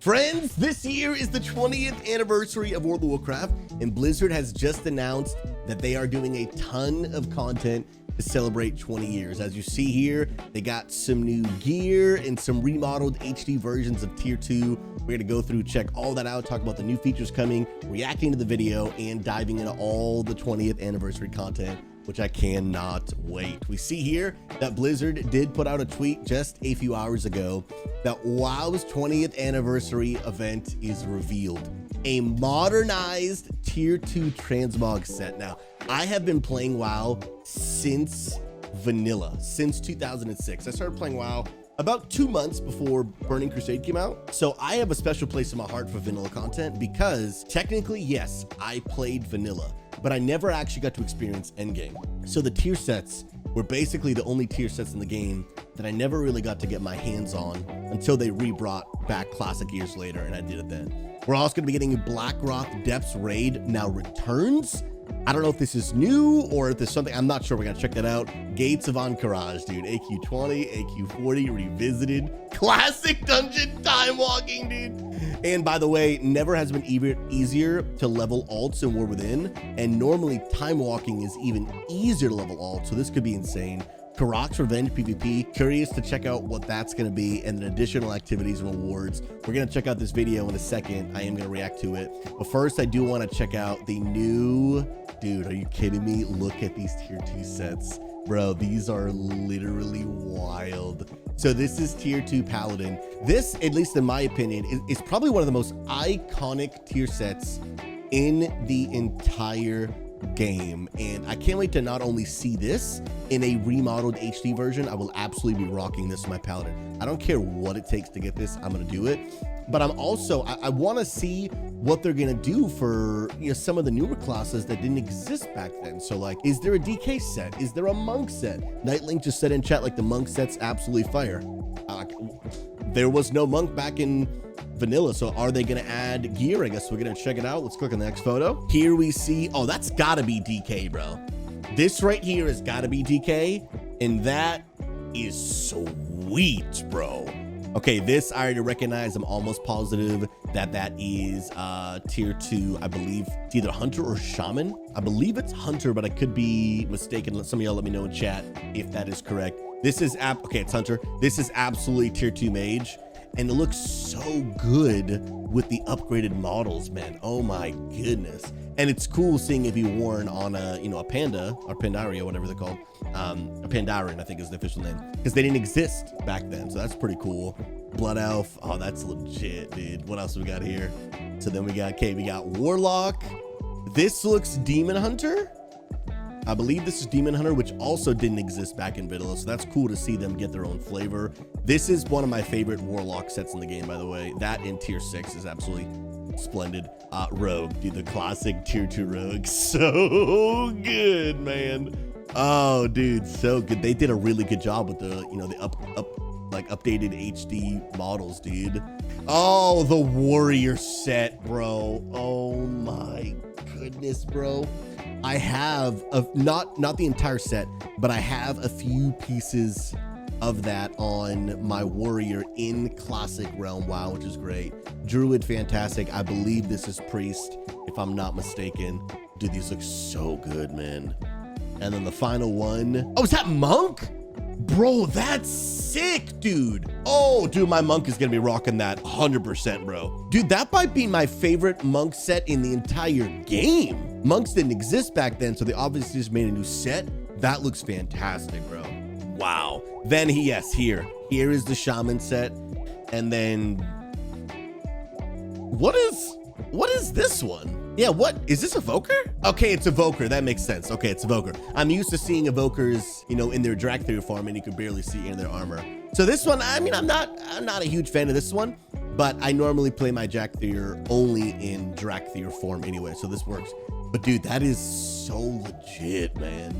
Friends, this year is the 20th anniversary of World of Warcraft, and Blizzard has just announced that they are doing a ton of content to celebrate 20 years. As you see here, they got some new gear and some remodeled HD versions of Tier 2. We're gonna go through, check all that out, talk about the new features coming, reacting to the video, and diving into all the 20th anniversary content, which I cannot wait. We see here that Blizzard did put out a tweet just a few hours ago that WoW's 20th anniversary event is revealed. A modernized Tier 2 transmog set. Now, I have been playing WoW since vanilla, since 2006. I started playing WoW about 2 months before Burning Crusade came out. So I have a special place in my heart for vanilla content because technically, yes, I played vanilla, but I never actually got to experience endgame. So the tier sets were basically the only tier sets in the game that I never really got to get my hands on until they re-brought back classic years later, and I did it then. We're also gonna be getting a Blackrock Depths raid now returns. I don't know if this is new or if there's something, I'm not sure. We're gonna check that out. Gates of Ahn'Qiraj, dude. AQ20, AQ40 revisited. Classic dungeon time walking, dude. And by the way, never has been easier to level alts in War Within. And normally time walking is even easier to level alts. So this could be insane. Corx Revenge PvP, curious to check out what that's going to be, and then additional activities and rewards. We're going to check out this video in a second. I am going to react to it. But first, I do want to check out the new... Dude, are you kidding me? Look at these tier 2 sets. Bro, these are literally wild. So this is tier 2 Paladin. This, at least in my opinion, is probably one of the most iconic tier sets in the entire game, and I can't wait to not only see this in a remodeled HD version. I will absolutely be rocking this in my Paladin. I don't care what it takes to get this, I'm gonna do it. But I'm also, I want to see what they're gonna do for, you know, some of the newer classes that didn't exist back then. So like, is there a DK set? Is there a monk set? Nightlink just said in chat like the monk set's absolutely fire. There was no monk back in vanilla, so are they gonna add gear? I guess we're gonna check it out. Let's click on the next photo. Here we see, oh, that's gotta be DK, bro. This right here has gotta be DK, and that is sweet, bro. Okay, this I already recognize. I'm almost positive that that is tier 2. I believe it's either Hunter or Shaman. I believe it's Hunter, but I could be mistaken. Some of y'all let me know in chat if that is correct. This is okay, it's Hunter. This is absolutely tier 2 Mage, and it looks so good with the upgraded models, man. Oh my goodness. And it's cool seeing it be worn on a, you know, a Panda or Pandaria, whatever they're called. A Pandaren, I think is the official name, because they didn't exist back then. So that's pretty cool. Blood Elf. Oh, that's legit, dude. What else do we got here? So then we got, okay, we got Warlock. This looks Demon Hunter. I believe this is Demon Hunter, which also didn't exist back in vanilla, so that's cool to see them get their own flavor. This is one of my favorite Warlock sets in the game, by the way. That in tier 6 is absolutely splendid. Rogue, dude, the classic tier 2 Rogue. So good, man. Oh, dude, so good. They did a really good job with the, you know, the updated HD models, dude. Oh, the Warrior set, bro. Oh my goodness, bro. I have not the entire set, but I have a few pieces of that on my Warrior in Classic Realm WoW, which is great. Druid, fantastic. I believe this is Priest, if I'm not mistaken. Dude, these look so good, man. And then the final one. Oh, is that Monk? Bro, that's sick, dude. Oh, dude, my Monk is gonna be rocking that 100%, bro. Dude, that might be my favorite Monk set in the entire game. Monks didn't exist back then, so they obviously just made a new set. That looks fantastic, bro. Wow. Then here is the Shaman set. And then what is this one? Yeah, what is this, Evoker? Okay, it's Evoker. That makes sense. Okay, it's Evoker. I'm used to seeing Evokers, you know, in their Draenei form, and you could barely see in their armor. So this one, I mean, I'm not a huge fan of this one, but I normally play my Draenei only in Draenei form anyway, so this works. But dude, that is so legit, man.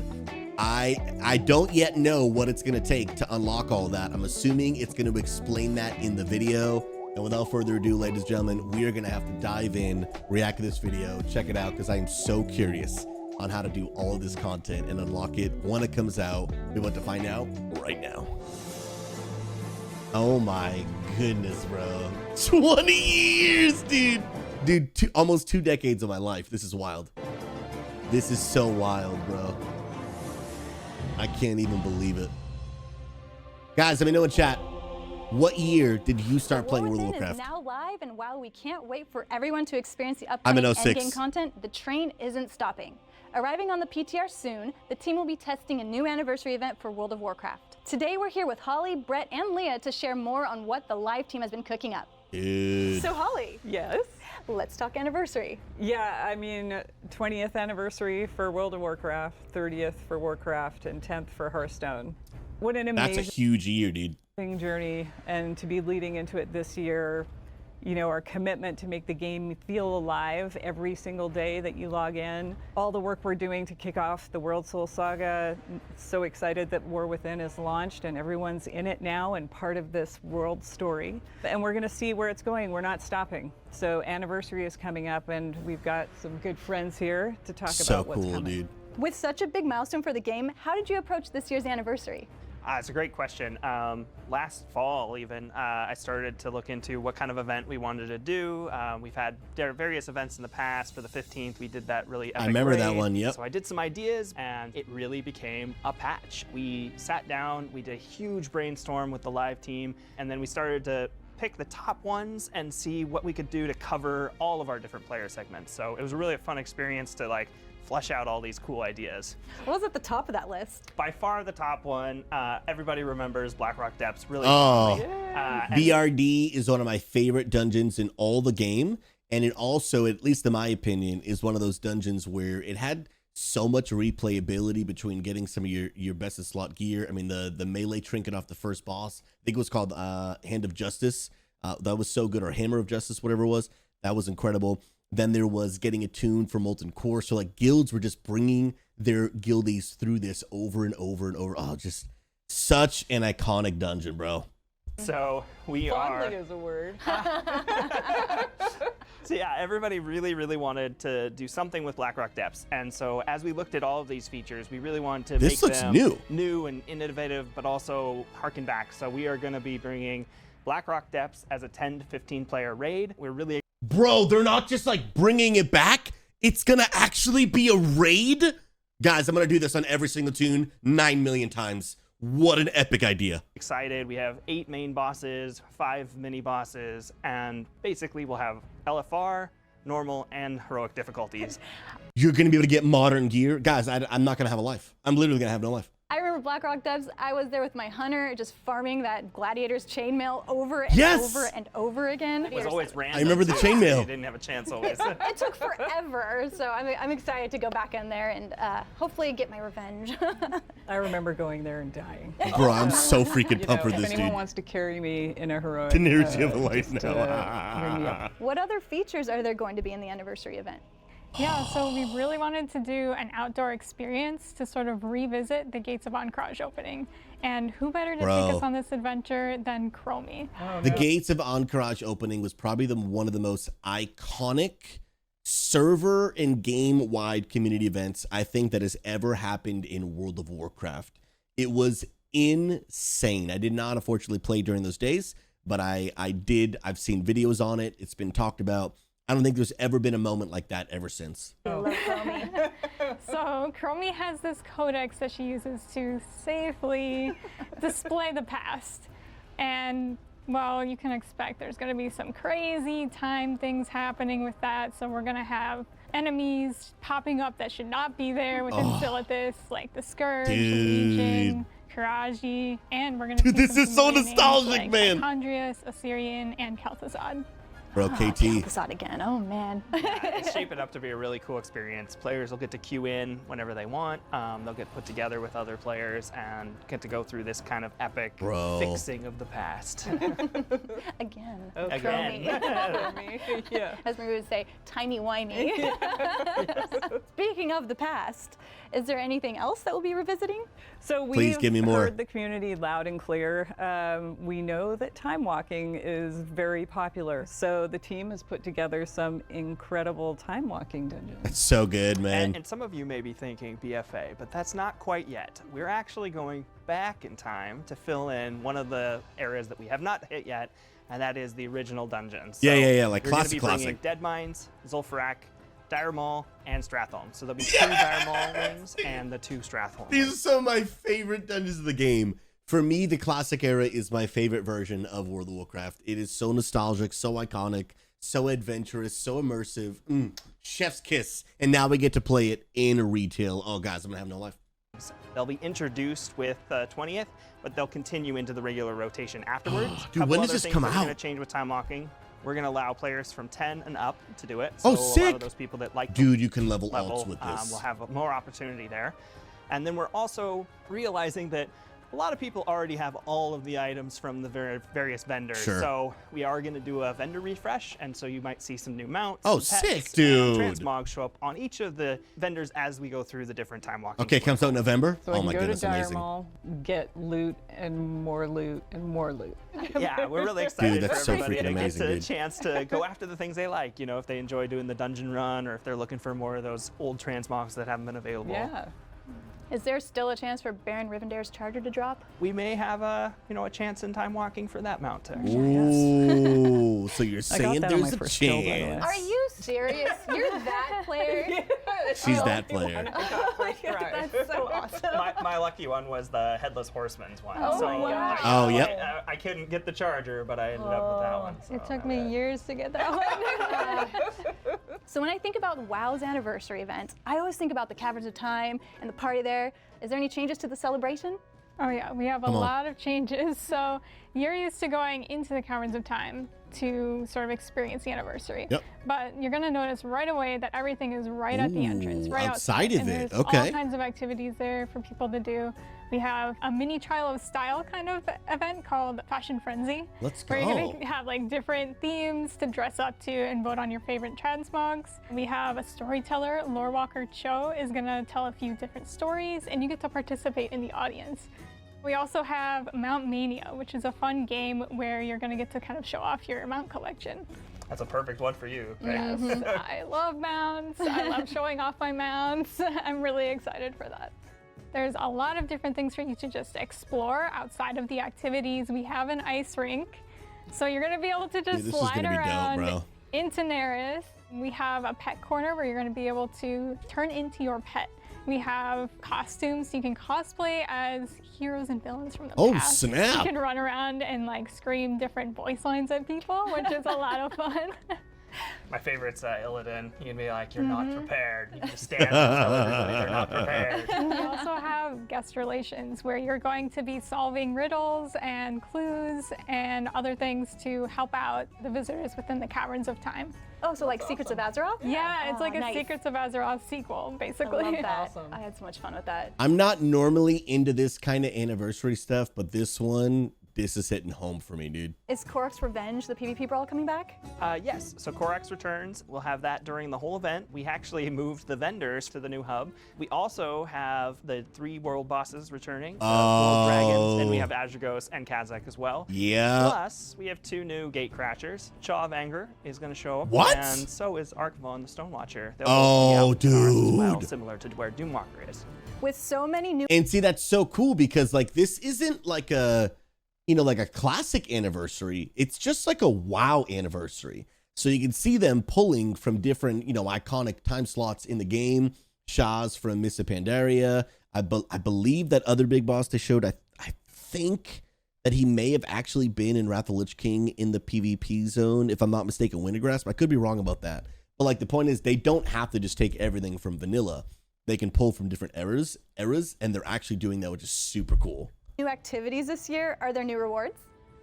I don't yet know what it's gonna take to unlock all that. I'm assuming it's gonna explain that in the video. And without further ado, ladies and gentlemen, we are gonna have to dive in, react to this video, check it out, because I am so curious on how to do all of this content and unlock it when it comes out. We're about to find out right now. Oh my goodness, bro. 20 years, dude. Dude, almost 2 decades of my life. This is wild. This is so wild, bro. I can't even believe it. Guys, let me know in chat. What year did you start playing World of Warcraft? Is now live, and while we can't wait for everyone to experience the I'm upcoming in 06. endgame content, the train isn't stopping. Arriving on the PTR soon, the team will be testing a new anniversary event for World of Warcraft. Today we're here with Holly, Brett, and Leah to share more on what the live team has been cooking up. Dude. So Holly, Yes. let's talk anniversary. Yeah, I mean, 20th anniversary for World of Warcraft, 30th for Warcraft, and 10th for Hearthstone. What an That's a amazing huge year, dude. journey, and to be leading into it this year, you know, our commitment to make the game feel alive every single day that you log in. All the work we're doing to kick off the World Soul Saga. So excited that War Within is launched and everyone's in it now and part of this world story. And we're gonna see where it's going. We're not stopping. So anniversary is coming up and we've got some good friends here to talk about what's So cool, coming. dude. With such a big milestone for the game, how did you approach this year's anniversary? It's a great question. Last fall, even, I started to look into what kind of event we wanted to do. We've had various events in the past. For the 15th, we did that really epic I remember that raid. one, yep. So I did some ideas, and it really became a patch. We sat down, we did a huge brainstorm with the live team, and then we started to pick the top ones and see what we could do to cover all of our different player segments. So it was really a fun experience to like flesh out all these cool ideas. What was at the top of that list? By far the top one, everybody remembers Blackrock Depths really Oh, fondly. And BRD is one of my favorite dungeons in all the game. And it also, at least in my opinion, is one of those dungeons where it had so much replayability between getting some of your best of slot gear. I mean, the melee trinket off the first boss, I think it was called Hand of Justice. That was so good, or Hammer of Justice, whatever it was. That was incredible. Then there was getting a tune for Molten Core. So like guilds were just bringing their guildies through this over and over and over. Oh, just such an iconic dungeon, bro. so we are. Fondly is a word. So yeah, everybody really, really wanted to do something with Blackrock Depths. And so as we looked at all of these features, we really wanted to This make looks them new. and innovative, but also harken back. So we are going to be bringing Blackrock Depths as a 10 to 15 player raid. We're really Bro, they're not just like bringing it back. It's going to actually be a raid. Guys, I'm going to do this on every single tune 9 million times. What an epic idea. excited. We have 8 main bosses, 5 mini bosses, and basically we'll have LFR, normal, and heroic difficulties. You're going to be able to get modern gear. Guys, I'm not going to have a life. I'm literally going to have no life. I remember Blackrock Depths. I was there with my hunter, just farming that gladiator's chainmail over and Yes! over and over again. It was always random. I remember the so chainmail. You didn't have a chance always. It took forever, so I'm excited to go back in there and hopefully get my revenge. I remember going there and dying. Bro, I'm so freaking You pumped know, for if this, anyone dude. wants to carry me in a heroic, The nearest you have a life just, now. bring me up. What other features are there going to be in the anniversary event? Yeah, so we really wanted to do an outdoor experience to sort of revisit the Gates of Ancraj opening. And who better to Bro. take us on this adventure than Chromie? The Gates of Ancraj opening was probably one of the most iconic server and game-wide community events I think that has ever happened in World of Warcraft. It was insane. I did not unfortunately play during those days, but I've seen videos on it. It's been talked about. I don't think there's ever been a moment like that ever since. I love Chromie. So Chromie has this codex that she uses to safely display the past. And well, you can expect there's going to be some crazy time things happening with that. So we're going to have enemies popping up that should not be there within Silithus, like the Scourge, the Legion, Karaji, and we're going to Dude, this is so nostalgic, man. Chondrius, Assyrian, and Kel'Thuzad. Bro, KT. Kel'Thuzad again. Oh man. It's shaping up to be a really cool experience. Players will get to queue in whenever they want. They'll get put together with other players and get to go through this kind of epic Bro. fixing of the past. Again. Again. Chromie. Yeah. As we would say, timey-wimey. Speaking of the past, Is there anything else that we'll be revisiting? So Please we've give me more. heard the community loud and clear. We know that time walking is very popular. So the team has put together some incredible time walking dungeons. It's so good, man. And some of you may be thinking BFA, but that's not quite yet. We're actually going back in time to fill in one of the areas that we have not hit yet, and that is the original dungeons. Yeah, like you're gonna classic, be bringing classic. Dead Mines, Zul'Farrak, Dire Maul, and Stratholme. So there'll be 2 Dire Maul wings and the 2 Stratholme These are wings. some of my favorite dungeons of the game. For me, the classic era is my favorite version of World of Warcraft. It is so nostalgic, so iconic, so adventurous, so immersive. Chef's kiss. And now we get to play it in retail. Oh, guys, I'm gonna have no life. They'll be introduced with 20th, but they'll continue into the regular rotation afterwards. Dude, when does this come We're going out? to change with time walking. We're going to allow players from 10 and up to do it. Oh, so a lot sick. of those people that like Dude, you can level level, alts with this. we'll have more opportunity there. And then we're also realizing that a lot of people already have all of the items from the various vendors. Sure. So we are going to do a vendor refresh, and so you might see some new mounts. Oh, some sick, pets, dude. And transmog show up on each of the vendors as we go through the different time walking. Okay, comes out in November? So Oh I my can go goodness, to Dire amazing. Maul, get loot and more loot and more loot. Yeah, we're really excited that's for so everybody freaking to amazing, get a dude. chance to go after the things they like. You know, if they enjoy doing the dungeon run, or if they're looking for more of those old transmogs that haven't been available. Yeah. Is there still a chance for Baron Rivendare's charger to drop? We may have a chance in time walking for that mount to actually. Ooh, so you're I got saying that on there's my a first kill, by the way. chance. Are you serious? You're that player? She's that player. That's so awesome. My lucky one was the Headless Horseman's one. Oh, so wow. Oh, yep. I couldn't get the charger, but I ended up with that one. So It took me years to get that one. So when I think about WoW's anniversary event, I always think about the Caverns of Time and the party there. Is there any changes to the celebration? Oh yeah, we have a Come on. lot of changes. So you're used to going into the Caverns of Time to sort of experience the anniversary. Yep. But you're gonna notice right away that everything is right at the entrance, Ooh, right outside of and it, there's okay. all kinds of activities there for people to do. We have a mini trial of style kind of event called Fashion Frenzy. Let's Where you're go. gonna have like different themes to dress up to and vote on your favorite transmogs. We have a storyteller, Lore Walker Cho, is gonna tell a few different stories, and you get to participate in the audience. We also have Mount Mania, which is a fun game where you're gonna get to kind of show off your mount collection. That's a perfect one for you. Yes, I love mounts. I love showing off my mounts. I'm really excited for that. There's a lot of different things for you to just explore outside of the activities. We have an ice rink, so you're gonna be able to just Dude, this is slide gonna be dope, around bro. into Neris. We have a pet corner where you're gonna be able to turn into your pet. We have costumes, so you can cosplay as heroes and villains from the Oh, past. snap. You can run around and like scream different voice lines at people, which is a lot of fun. My favorite's Illidan. You can be like, you're not prepared. You can just stand and tell everybody they're not prepared. We also have guest relations where you're going to be solving riddles and clues and other things to help out the visitors within the Caverns of Time. Oh, so like Secrets of Azeroth? Yeah, it's Oh, like a nice. Secrets of Azeroth sequel, I basically. love that. Awesome. I had so much fun with that. I'm not normally into this kind of anniversary stuff, but this is hitting home for me, dude. Is Corx Revenge, the PvP brawl, coming back? Yes, so Corx returns. We'll have that during the whole event. We actually moved the vendors to the new hub. We also have the 3 world bosses returning. World Dragons, and we have Azurgos and Kazakh as well. Yeah. Plus, we have 2 new gate crashers. Chaw of Anger is going to show up. What? And so is Archvon the Stonewatcher. They'll Oh, both be out in ours as well, dude. similar to where Doomwalker is. With so many new And see, that's so cool because like this isn't like a, like a classic anniversary. It's just like a WoW anniversary. So you can see them pulling from different, iconic time slots in the game. Shaz from Mists of Pandaria. I believe that other big boss they showed, I think that he may have actually been in Wrath of the Lich King in the PvP zone, if I'm not mistaken, Wintergrasp. I could be wrong about that. But like the point is they don't have to just take everything from vanilla. They can pull from different eras, and they're actually doing that, which is super cool. new activities this year. Are there new rewards?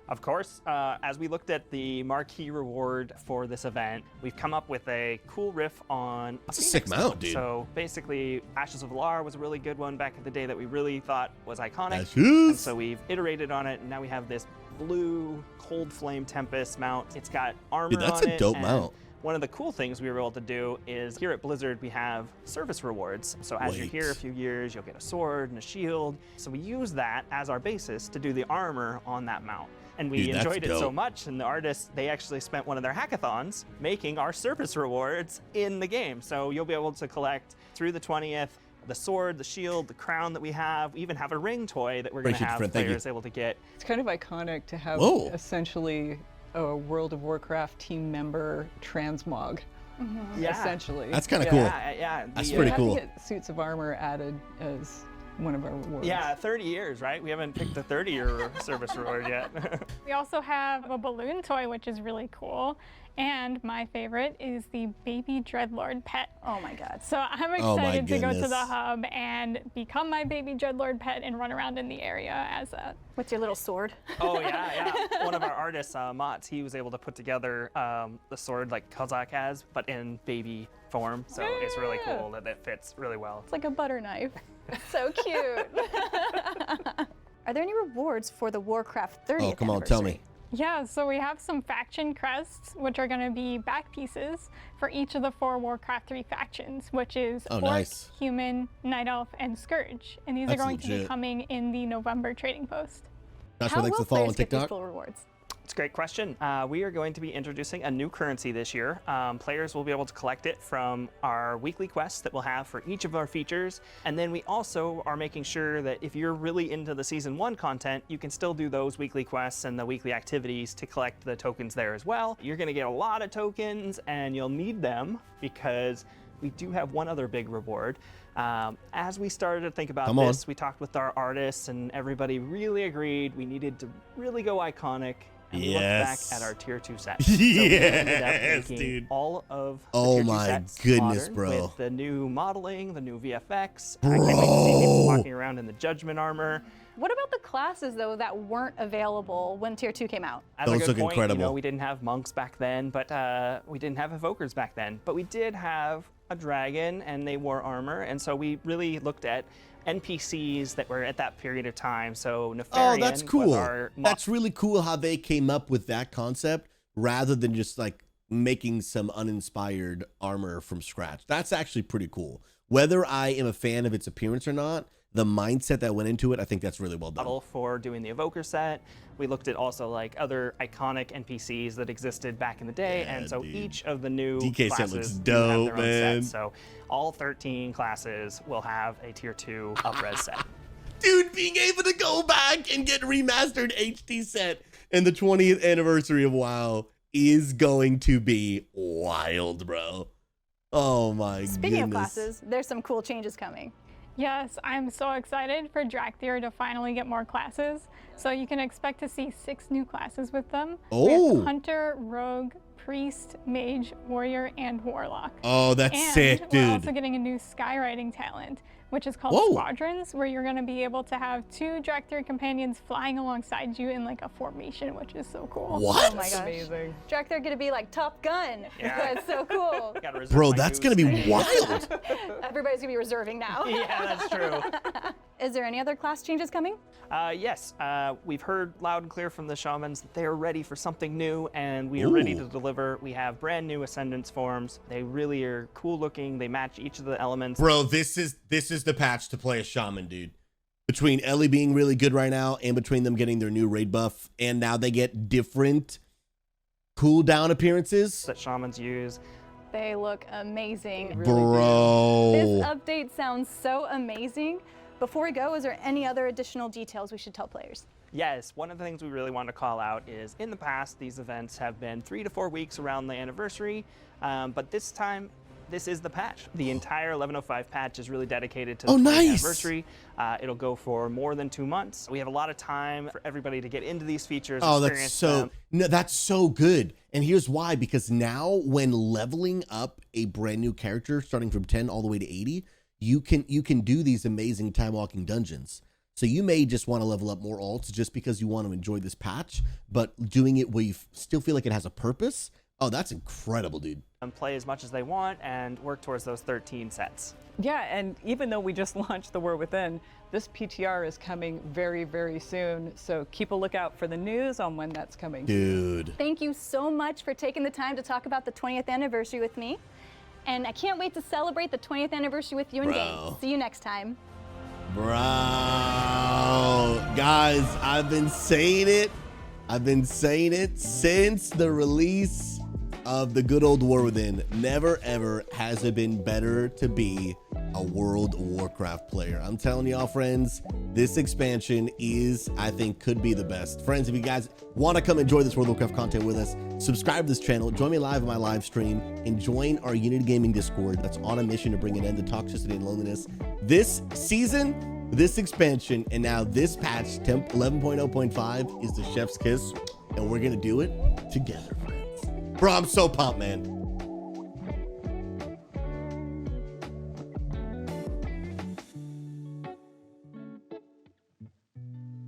Of course, as we looked at the marquee reward for this event, we've come up with a cool riff on That's a sick mount, dude. So basically, Ashes of Valar was a really good one back in the day that we really thought was iconic. Ashes. And so we've iterated on it, and now we have this blue Cold Flame Tempest mount. It's got armor Dude, that's on a it dope and mount. One of the cool things we were able to do is here at Blizzard, we have service rewards. So as you're here a few years, you'll get a sword and a shield. So we use that as our basis to do the armor on that mount. And we enjoyed it so much, and the artists, they actually spent one of their hackathons making our service rewards in the game. So you'll be able to collect through the 20th, the sword, the shield, the crown that we have. We even have a ring toy that we're going to have players able to get. It's kind of iconic to have essentially a World of Warcraft team member transmog. Essentially. That's kind of cool. Yeah. That's pretty cool. To get suits of armor added as one of our rewards. Yeah, 30 years, right? We haven't picked the 30-year service reward yet. We also have a balloon toy, which is really cool. And my favorite is the baby Dreadlord pet. Oh my God. So I'm excited to go to the hub and become my baby Dreadlord pet and run around in the area as a... What's your little sword? Oh yeah. One of our artists, Mats, he was able to put together the sword like Kozak has, but in baby form. So it's really cool that it fits really well. It's like a butter knife. So cute. Are there any rewards for the Warcraft 30th Oh, come on, anniversary? tell me. Yeah, so we have some faction crests, which are going to be back pieces for each of the 4 Warcraft 3 factions, which is Orc, Human, Night Elf, and Scourge. And these are going to be coming in the November trading post. How will players get these full rewards? It's a great question. We are going to be introducing a new currency this year. Players will be able to collect it from our weekly quests that we'll have for each of our features. And then we also are making sure that if you're really into the Season 1 content, you can still do those weekly quests and the weekly activities to collect the tokens there as well. You're going to get a lot of tokens, and you'll need them because we do have one other big reward. As we started to think about this, we talked with our artists, and everybody really agreed we needed to really go iconic. And we looked back at our tier 2 sets. So we ended up making all of the tier 2 sets modern with the new modeling, the new VFX. I can't wait to see people walking around in the Judgment armor. What about the classes, though, that weren't available when Tier 2 came out? Those look incredible. You know, we didn't have monks back then, but we didn't have evokers back then. But we did have a dragon, and they wore armor. And so we really looked at NPCs that were at that period of time. So Nefarian. Oh, that's cool. That's really cool how they came up with that concept rather than just like making some uninspired armor from scratch. That's actually pretty cool. Whether I am a fan of its appearance or not, the mindset that went into it, I think that's really well done. For doing the evoker set, we looked at also like other iconic NPCs that existed back in the day, and so each of the new DK classes set looks dope, have their man. own set. So all 13 classes will have a tier 2 up-res set. Dude, being able to go back and get remastered HD set in the 20th anniversary of WoW is going to be wild, bro. Oh my goodness. Speaking of classes, there's some cool changes coming. Yes, I'm so excited for Drakthir to finally get more classes. So you can expect to see 6 new classes with them. With Hunter, Rogue, Priest, Mage, Warrior, and Warlock. Oh, that's sick, dude. We're also getting a new skywriting talent, which is called Squadrons, where you're going to be able to have 2 Drakthir companions flying alongside you in like a formation, which is so cool. What? Oh my gosh. Amazing. Drakthir gonna be like Top Gun. Yeah. That's so cool. Bro, that's gonna be wild. Everybody's gonna be reserving now. Yeah, that's true. Is there any other class changes coming? Yes, we've heard loud and clear from the Shamans that they are ready for something new, and we are ready to deliver. We have brand new Ascendance forms. They really are cool looking. They match each of the elements. Bro, this is the patch to play a Shaman, dude. Between Ellie being really good right now and between them getting their new raid buff, and now they get different cooldown appearances that Shamans use. They look amazing. Bro. This update sounds so amazing. Before we go, is there any other additional details we should tell players? Yes, one of the things we really want to call out is in the past, these events have been 3 to 4 weeks around the anniversary, but this time, this is the patch. The entire 11.05 patch is really dedicated to the 20th anniversary. It'll go for more than 2 months. We have a lot of time for everybody to get into these features. Oh, that's so good. And here's why, because now when leveling up a brand new character starting from 10 all the way to 80, you can do these amazing time walking dungeons. So you may just want to level up more alts just because you want to enjoy this patch, but doing it where you still feel like it has a purpose. Oh, that's incredible, dude. And play as much as they want and work towards those 13 sets. Yeah, and even though we just launched the War Within, this PTR is coming very, very soon. So keep a lookout for the news on when that's coming. Dude. Thank you so much for taking the time to talk about the 20th anniversary with me. And I can't wait to celebrate the 20th anniversary with you in game. See you next time. Bro, guys, I've been saying it. I've been saying it since the release of the good old War Within. Never, ever has it been better to be a World of Warcraft player. I'm telling y'all, friends, this expansion is, I think, could be the best. Friends, if you guys want to come enjoy this World of Warcraft content with us, subscribe to this channel, join me live in my live stream, and join our Unity Gaming Discord that's on a mission to bring an end to toxicity and loneliness. This season, this expansion, and now this patch, Temp 11.0.5, is the chef's kiss, and we're going to do it together, friends. Bro, I'm so pumped, man.